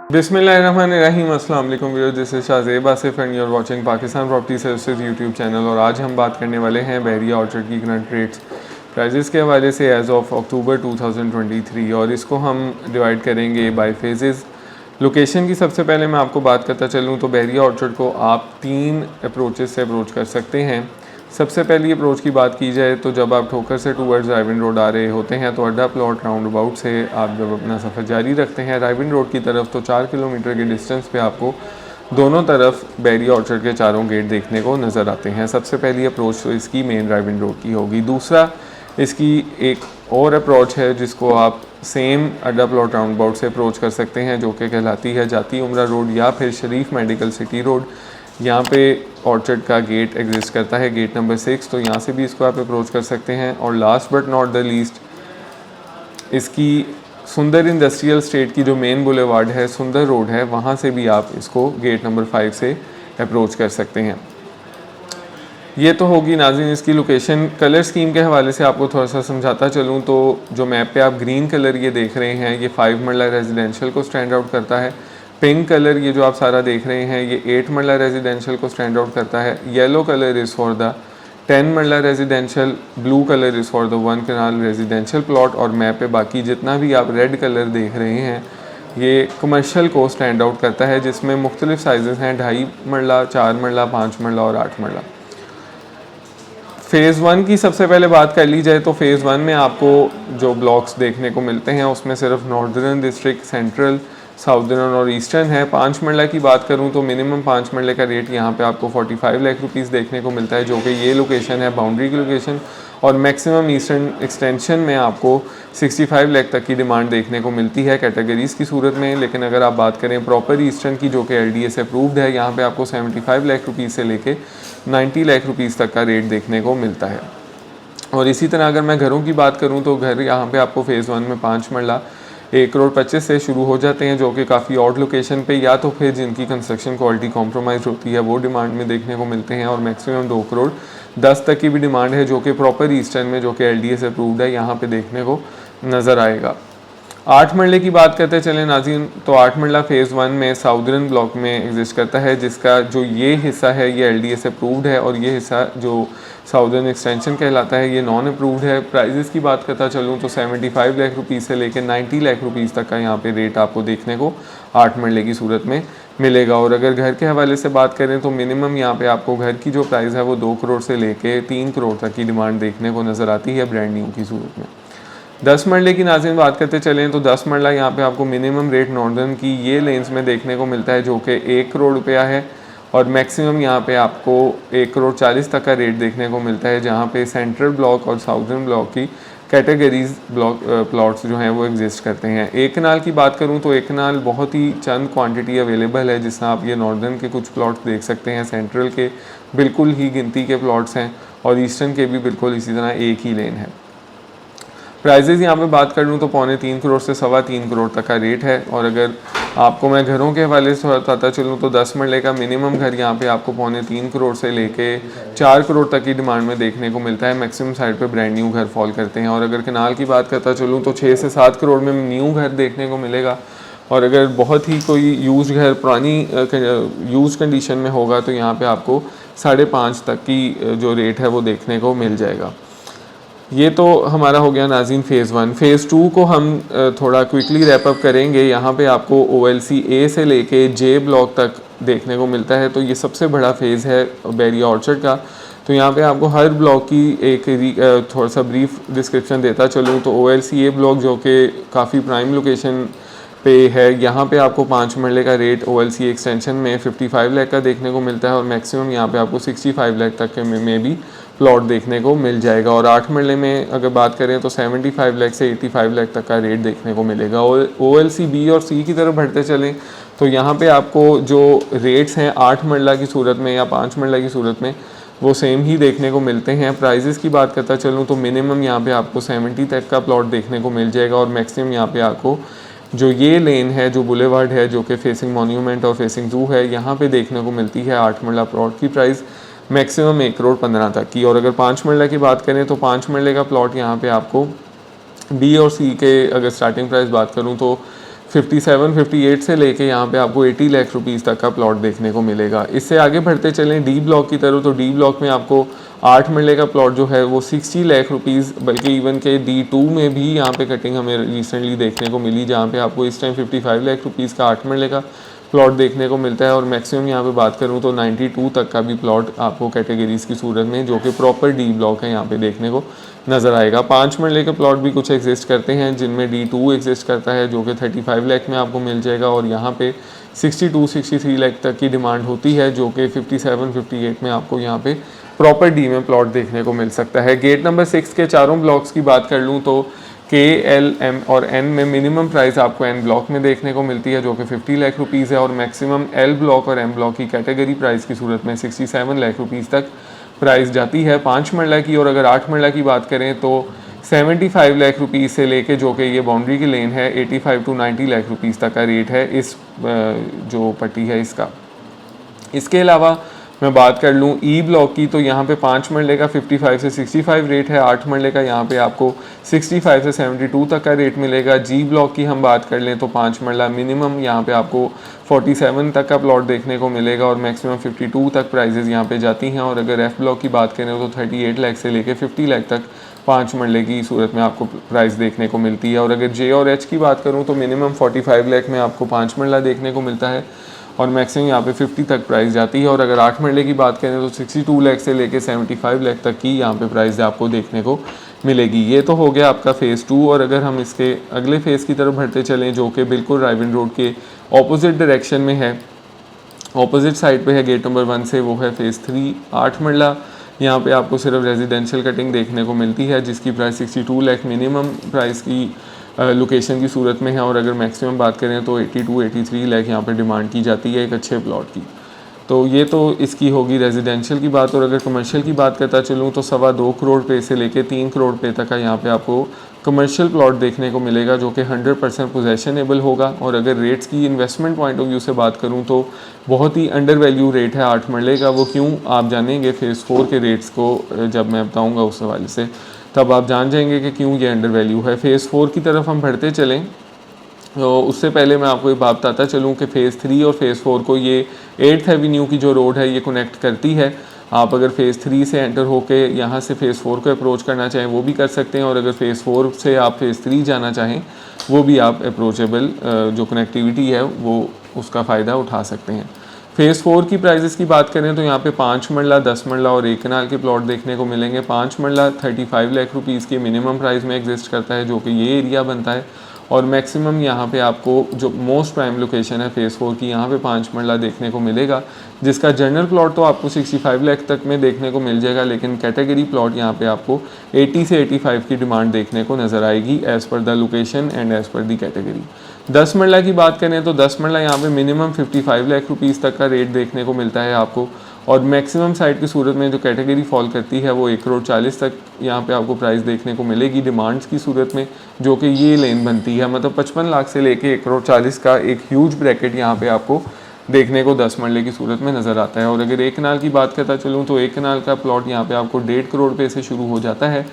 बिस्मिल्लाहिर्रहमानिर्रहीम। अस्सलाम वालेकुम viewers, this is Shahzeb Asif and you are watching Pakistan property services YouTube channel. और आज हम बात करने वाले हैं बहरिया ऑर्चर्ड की करंट रेट्स प्राइजेस के हवाले से एज़ ऑफ अक्टूबर 2023, और इसको हम डिवाइड करेंगे बाय फेजेस। लोकेशन की सबसे पहले मैं आपको बात करता चलूँ तो बहरिया ऑर्चर्ड को आप 3 अप्रोचेस से अप्रोच कर सकते हैं। सबसे पहली अप्रोच की बात की जाए तो जब आप ठोकर से टूवर्ड्स रायविंड रोड आ रहे होते हैं तो अड्डा प्लॉट राउंड अबाउट से आप जब अपना सफ़र जारी रखते हैं रायविंड रोड की तरफ तो 4 किलोमीटर के डिस्टेंस पे आपको दोनों तरफ बहरिया ऑर्चर्ड के चारों गेट देखने को नज़र आते हैं। सबसे पहली अप्रोच तो इसकी मेन रायविंड रोड की होगी। दूसरा इसकी एक और अप्रोच है जिसको आप सेम अड्डा प्लॉट राउंड अबाउट से अप्रोच कर सकते हैं, जो कि कहलाती है जाती उमरा रोड या फिर शरीफ मेडिकल सिटी रोड। यहाँ पे ऑर्चर्ड का गेट एग्जिस्ट करता है, गेट नंबर 6, तो यहाँ से भी इसको आप अप्रोच कर सकते हैं। और last but not the least इसकी सुंदर इंडस्ट्रियल स्टेट की जो मेन बुलेवार्ड है, सुंदर रोड है, वहाँ से भी आप इसको गेट नंबर 5 से अप्रोच कर सकते हैं। ये तो होगी नाज़रीन इसकी लोकेशन। कलर स्कीम के हवाले से आपको थोड़ा सा समझाता चलूँ तो जो मैप पे आप ग्रीन कलर ये देख रहे हैं ये 5 मरला रेजिडेंशियल को स्टैंड आउट करता है। पिंक कलर ये जो आप सारा देख रहे हैं ये 8 मरला रेजिडेंशियल को स्टैंड आउट करता है। Yellow colour is for the 10 marla residential, blue colour is for the 1 kanal residential plot, और मैप पे बाकी जितना भी आप रेड कलर देख रहे हैं ये कमर्शियल को स्टैंड आउट करता है, जिसमें मुख्तलिफ साइज़ हैं 2.5 मरला, 4 मरला, 5 मरला और 8 मरला। फ़ेज़ 1 की सबसे पहले बात कर ली जाए तो फ़ेज़ 1 में आपको जो ब्लॉक्स देखने को मिलते हैं उसमें सिर्फ नॉर्दर्न डिस्ट्रिक्ट, सेंट्रल, साउदर्न और ईस्टर्न है। 5 मरला की बात करूं तो मिनिमम 5 मरले का रेट यहाँ पे आपको 45 लाख रुपीस देखने को मिलता है, जो कि ये लोकेशन है बाउंड्री की लोकेशन। और मैक्सिमम ईस्टर्न एक्सटेंशन में आपको 65 लाख तक की डिमांड देखने को मिलती है कैटेगरीज़ की सूरत में। लेकिन अगर आप बात करें प्रॉपर ईस्टर्न की जो कि LDA अप्रूव्ड है, यहाँ पे आपको 75 लाख रुपीज़ से लेके 90 लाख रुपीज़ तक का रेट देखने को मिलता है। और इसी तरह अगर मैं घरों की बात करूँ तो घर यहाँ पे आपको फ़ेज़ 1 में 5 मरला 1 करोड़ 25 से शुरू हो जाते हैं, जो कि काफ़ी ऑड लोकेशन पे या तो फिर जिनकी कंस्ट्रक्शन क्वालिटी कॉम्प्रोमाइज़ होती है वो डिमांड में देखने को मिलते हैं। और मैक्सिमम 2 करोड़ 10 तक की भी डिमांड है जो कि प्रॉपर ईस्टर्न में जो कि LDA से अप्रूव्ड है यहाँ पे देखने को नज़र आएगा। 8 मरले की बात करते चलें नाज़रीन तो 8 मरला फ़ेज़ 1 में साउदर्न ब्लॉक में एग्जिस्ट करता है, जिसका जो ये हिस्सा है ये LDA से अप्रूव्ड है, और ये हिस्सा जो साउदर्न एक्सटेंशन कहलाता है ये नॉन अप्रूव्ड है। प्राइजेस की बात करता चलूँ तो 75 लाख रुपीज़ से लेकर 90 लाख रुपीज़ तक का यहाँ पे रेट आपको देखने को 8 मरले की सूरत में मिलेगा। और अगर घर के हवाले से बात करें तो मिनिमम यहाँ पे आपको घर की जो प्राइस है वो 2 करोड़ से लेके 3 करोड़ तक की डिमांड देखने को नज़र आती है ब्रांड न्यू की सूरत में। 10 मरले की नाज़रीन बात करते चलें तो 10 मरला यहाँ पे आपको मिनिमम रेट नॉर्दर्न की ये लेंस में देखने को मिलता है, जो कि 1 करोड़ रुपया है, और मैक्सिमम यहाँ पे आपको 1 करोड़ 40 तक का रेट देखने को मिलता है, जहाँ पे सेंट्रल ब्लॉक और साउदर्न ब्लॉक की कैटेगरीज ब्लॉक प्लॉट्स जो हैं वो एग्जिस्ट करते हैं। 1 कनाल की बात करूँ तो 1 कनाल बहुत ही चंद क्वांटिटी अवेलेबल है, जिसमें आप ये नॉर्दर्न के कुछ प्लॉट्स देख सकते हैं, सेंट्रल के बिल्कुल ही गिनती के प्लॉट्स हैं, और ईस्टर्न के भी बिल्कुल इसी तरह एक ही लेन है। प्राइजेज़ यहाँ पे बात कर लूँ तो 2.25 करोड़ से 3.25 करोड़ तक का रेट है। और अगर आपको मैं घरों के हवाले से बताता चलूँ तो 10 मरले का मिनिमम घर यहाँ पे आपको 2.25 करोड़ से लेके 4 करोड़ तक की डिमांड में देखने को मिलता है। मैक्सिमम साइड पे ब्रांड न्यू घर फॉल करते हैं। और अगर कनाल की बात करता चलूँ तो 6 से 7 करोड़ में न्यू घर देखने को मिलेगा, और अगर बहुत ही कोई यूज घर पुरानी यूज कंडीशन में होगा तो यहाँ पर आपको 5.5 तक की जो रेट है वो देखने को मिल जाएगा। ये तो हमारा हो गया नाज़रीन फ़ेज़ 1। फ़ेज़ 2 को हम थोड़ा क्विकली रैप अप करेंगे। यहाँ पे आपको OLC A से लेके J ब्लॉक तक देखने को मिलता है, तो ये सबसे बड़ा फ़ेज़ है बहरिया ऑर्चर्ड का। तो यहाँ पे आपको हर ब्लॉक की एक थोड़ा सा ब्रीफ डिस्क्रिप्शन देता चलूँ तो OLC A ब्लॉक जो कि काफ़ी प्राइम लोकेशन पे है, यहाँ पे आपको 5 मरले का रेट OLC एक्सटेंशन में 55 लाख का देखने को मिलता है, और मैक्सिमम यहाँ पे आपको 65 लाख तक के में भी प्लॉट देखने को मिल जाएगा। और 8 मरले में अगर बात करें तो 75 लाख से 85 लाख तक का रेट देखने को मिलेगा। और OLC B और C की तरफ बढ़ते चलें तो यहाँ पे आपको जो रेट्स हैं 8 मरला की सूरत में या 5 मरला की सूरत में वो सेम ही देखने को मिलते हैं। प्राइजेस की बात करता चलूँ तो मिनिमम यहाँ पे आपको 70 तक का प्लॉट देखने को मिल जाएगा, और मैक्सिमम यहाँ पे आपको जो ये लेन है जो बुलेवार्ड है जो कि फेसिंग मॉन्यूमेंट और फेसिंग जू है, यहाँ पे देखने को मिलती है 8 मरला प्लॉट की प्राइस मैक्सिमम 1 करोड़ 15 तक की। और अगर 5 मरला की बात करें तो 5 मरले का प्लॉट यहाँ पे आपको B और C के अगर स्टार्टिंग प्राइस बात करूँ तो 57 58 से लेके यहाँ पे आपको 80 लाख रुपीस तक का प्लॉट देखने को मिलेगा। इससे आगे बढ़ते चलें डी ब्लॉक की तरफ, तो डी ब्लॉक में आपको 8 मरले का प्लॉट जो है वो 60 लाख रुपीस, बल्कि इवन के D2 में भी यहाँ पे कटिंग हमें रिसेंटली देखने को मिली, जहाँ पे आपको इस टाइम 55 लाख रुपीस का 8 मरले का प्लॉट देखने को मिलता है। और मैक्सिमम यहाँ पे बात करूँ तो 92 तक का भी प्लॉट आपको कैटेगरीज की सूरत में, जो कि प्रॉपर डी ब्लॉक है, यहाँ पे देखने को नज़र आएगा। 5 मरले के प्लॉट भी कुछ एग्जिस्ट करते हैं, जिनमें D2 एग्जिस्ट करता है, जो कि 35 लाख में आपको मिल जाएगा। और यहाँ पे 62-63 लाख तक की डिमांड होती है, जो कि 57-58 में आपको यहाँ पे प्रॉपर डी में प्लॉट देखने को मिल सकता है। गेट नंबर 6 के चारों ब्लॉक्स की बात कर लूँ तो के, एल, एम और एन में मिनिमम प्राइस आपको एन ब्लॉक में देखने को मिलती है, जो कि 50 लाख रुपीज़ है। और मैक्सिमम एल ब्लॉक और एम ब्लॉक की कैटेगरी प्राइस की सूरत में 67 लाख रुपीज़ तक प्राइस जाती है 5 मरला की। और अगर 8 मरला की बात करें तो 75 लाख रुपीज़ से लेके, जो कि ये बाउंड्री की लेन है, 85 to 90 लाख रुपीज़ तक का रेट है इस जो पट्टी है इसका। इसके अलावा मैं बात कर लूँ ई ब्लॉक की, तो यहाँ पे 5 मरले का 55 से 65 रेट है, 8 मरले का यहाँ पे आपको 65 से 72 तक का रेट मिलेगा। जी ब्लॉक की हम बात कर लें तो 5 मरला मिनिमम यहाँ पे आपको 47 तक का प्लॉट देखने को मिलेगा और मैक्सिमम 52 तक प्राइजेज़ यहाँ पे जाती हैं। और अगर एफ ब्लॉक की बात करें तो 38 लाख से लेके 50 लाख तक 5 मरले की सूरत में आपको प्राइस देखने को मिलती है। और अगर जे और एच की बात करूँ तो मिनिमम 45 लाख में आपको 5 मरला देखने को मिलता है और मैक्सिमम यहाँ पे 50 तक प्राइस जाती है। और अगर 8 मरले की बात करें तो 62 लाख से लेके 75 लाख तक की यहाँ पे प्राइस आपको देखने को मिलेगी। ये तो हो गया आपका फ़ेज़ 2। और अगर हम इसके अगले फ़ेज़ की तरफ बढ़ते चलें, जो कि बिल्कुल राइवन रोड के ऑपोजिट डायरेक्शन में है, ऑपोजिट साइड पे है गेट नंबर 1 से, वो है फ़ेज़ 3 8 मरला। यहाँ पे आपको सिर्फ रेजिडेंशियल कटिंग देखने को मिलती है, जिसकी प्राइस 62 लाख मिनिमम प्राइस की लोकेशन की सूरत में है। और अगर मैक्सिमम बात करें तो 82-83 लाख यहाँ पे डिमांड की जाती है एक अच्छे प्लॉट की। तो ये तो इसकी होगी रेजिडेंशियल की बात। और अगर कमर्शियल की बात करता चलूँ तो 2.25 करोड़ पे से लेके 3 करोड़ पे तक का यहाँ पे आपको कमर्शियल प्लॉट देखने को मिलेगा, जो कि 100% पोजेशनेबल होगा। और अगर रेट्स की इन्वेस्टमेंट पॉइंट ऑफ व्यू से बात करूँ तो बहुत ही अंडर वैल्यू रेट है 8 मरले का। वो क्यों, आप जानेंगे फ़ेज़ 4 के रेट्स को जब मैं बताऊँगा उस हवाले से, तब आप जान जाएंगे कि क्यों ये अंडर वैल्यू है। फ़ेज़ 4 की तरफ हम बढ़ते चलें तो उससे पहले मैं आपको ये बात बताता चलूँ कि फ़ेज़ 3 और फ़ेज़ 4 को ये 8th एवेन्यू की जो रोड है ये कनेक्ट करती है। आप अगर फ़ेज़ 3 से एंटर होके यहाँ से फ़ेज़ 4 को अप्रोच करना चाहें वो भी कर सकते हैं, और अगर फ़ेज़ 4 से आप फ़ेज़ 3 जाना चाहें वो भी आप अप्रोचेबल जो कनेक्टिविटी है वो उसका फ़ायदा उठा सकते हैं। फ़ेज़ 4 की प्राइजेस की बात करें तो यहाँ पे 5 मरला, 10 मरला और 1 कनाल के प्लॉट देखने को मिलेंगे। 5 मरला 35 लाख रुपीज़ के मिनिमम प्राइस में एग्जिस्ट करता है, जो कि ये एरिया बनता है। और मैक्सिमम यहाँ पे आपको जो मोस्ट प्राइम लोकेशन है फ़ेज़ 4 की, यहाँ पे 5 मरला देखने को मिलेगा, जिसका जनरल प्लॉट तो आपको 65 लाख तक में देखने को मिल जाएगा, लेकिन कैटेगरी प्लॉट यहाँ पे आपको 80 से 85 की डिमांड देखने को नज़र आएगी as per the location and as per the category. 10 मरला की बात करें तो 10 मरला यहाँ पे मिनिमम 55 लाख रुपीज़ तक का रेट देखने को मिलता है आपको, और मैक्सिमम साइड की सूरत में जो कैटेगरी फॉल करती है वो 1 करोड़ 40 तक यहाँ पे आपको प्राइस देखने को मिलेगी डिमांड्स की सूरत में, जो कि ये लेन बनती है। मतलब 55 लाख से लेके 1 करोड़ 40 का एक ह्यूज ब्रैकेट यहाँ पे आपको देखने को 10 मरले की सूरत में नज़र आता है। और अगर 1 कनाल की बात करता चलूँ तो 1 कनाल का प्लॉट यहाँ पे आपको 1.5 करोड़ पे से शुरू हो जाता है,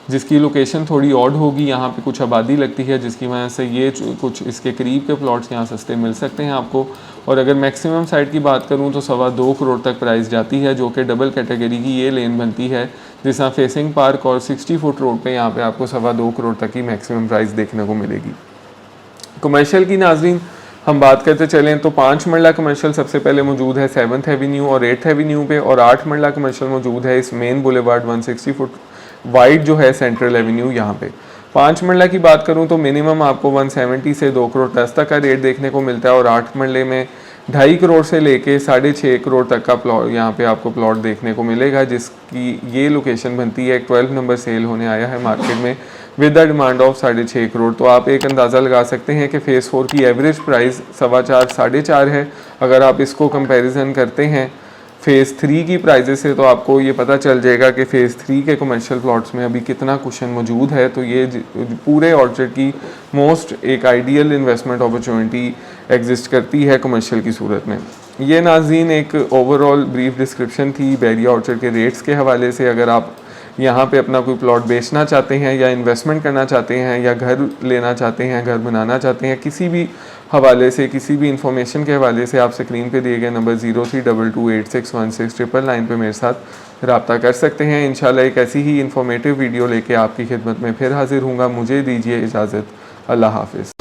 जिसकी लोकेशन थोड़ी ऑड होगी, यहाँ पे कुछ आबादी लगती है, जिसकी वजह से ये कुछ इसके करीब के प्लॉट्स यहाँ सस्ते मिल सकते हैं आपको। और अगर मैक्सिमम साइड की बात करूँ तो 2.25 करोड़ तक प्राइस जाती है, जो कि डबल कैटेगरी की ये लेन बनती है, जिसमें फेसिंग पार्क और 60 फुट रोड पे यहाँ पे आपको 2.25 करोड़ तक की मैक्सिमम प्राइस देखने को मिलेगी। कमर्शियल की नाजरीन हम बात करते चलें तो 5 मरला कमर्शियल सबसे पहले मौजूद है 7th एवेन्यू और 8th एवेन्यू पे, और 8 मरला कमर्शियल मौजूद है इस मेन बुलेवार्ड 160 फुट वाइड जो है सेंट्रल एवेन्यू यहाँ पे। 5 मरला की बात करूँ तो मिनिमम आपको 170 से 2 करोड़ 10 तक का रेट देखने को मिलता है, और 8 मरले में 2.5 करोड़ से लेके 6.5 करोड़ तक का प्लॉट यहाँ पे आपको प्लॉट देखने को मिलेगा, जिसकी ये लोकेशन बनती है। 12 नंबर सेल होने आया है मार्केट में with the demand of 6.5 crore. तो आप एक अंदाज़ा लगा सकते हैं कि फ़ेज़ 4 की एवरेज प्राइस 4.25 4.5 है। अगर आप इसको कंपैरिजन करते हैं फ़ेज़ 3 की प्राइजेस से, तो आपको ये पता चल जाएगा कि फ़ेज़ 3 के कमर्शियल प्लॉट्स में अभी कितना कुशन मौजूद है। तो ये पूरे ऑर्चर्ड की मोस्ट एक आइडियल इन्वेस्टमेंट अपॉर्चुनिटी एग्जिस्ट करती है कमर्शियल की सूरत में। ये नाज़रीन एक ओवरऑल ब्रीफ डिस्क्रिप्शन थी बैरिया ऑर्चर्ड के रेट्स के हवाले से। अगर आप यहाँ पे अपना कोई प्लॉट बेचना चाहते हैं या इन्वेस्टमेंट करना चाहते हैं या घर लेना चाहते हैं, घर बनाना चाहते हैं, किसी भी हवाले से, किसी भी इंफॉर्मेशन के हवाले से आप स्क्रीन पे दिए गए नंबर 0322861699 पे मेरे साथ रब्ता कर सकते हैं। इंशाल्लाह एक ऐसी ही इंफॉर्मेटिव वीडियो लेके आपकी खिदमत में फिर हाजिर हूँगा। मुझे दीजिए इजाज़त। अल्लाह हाफिज़।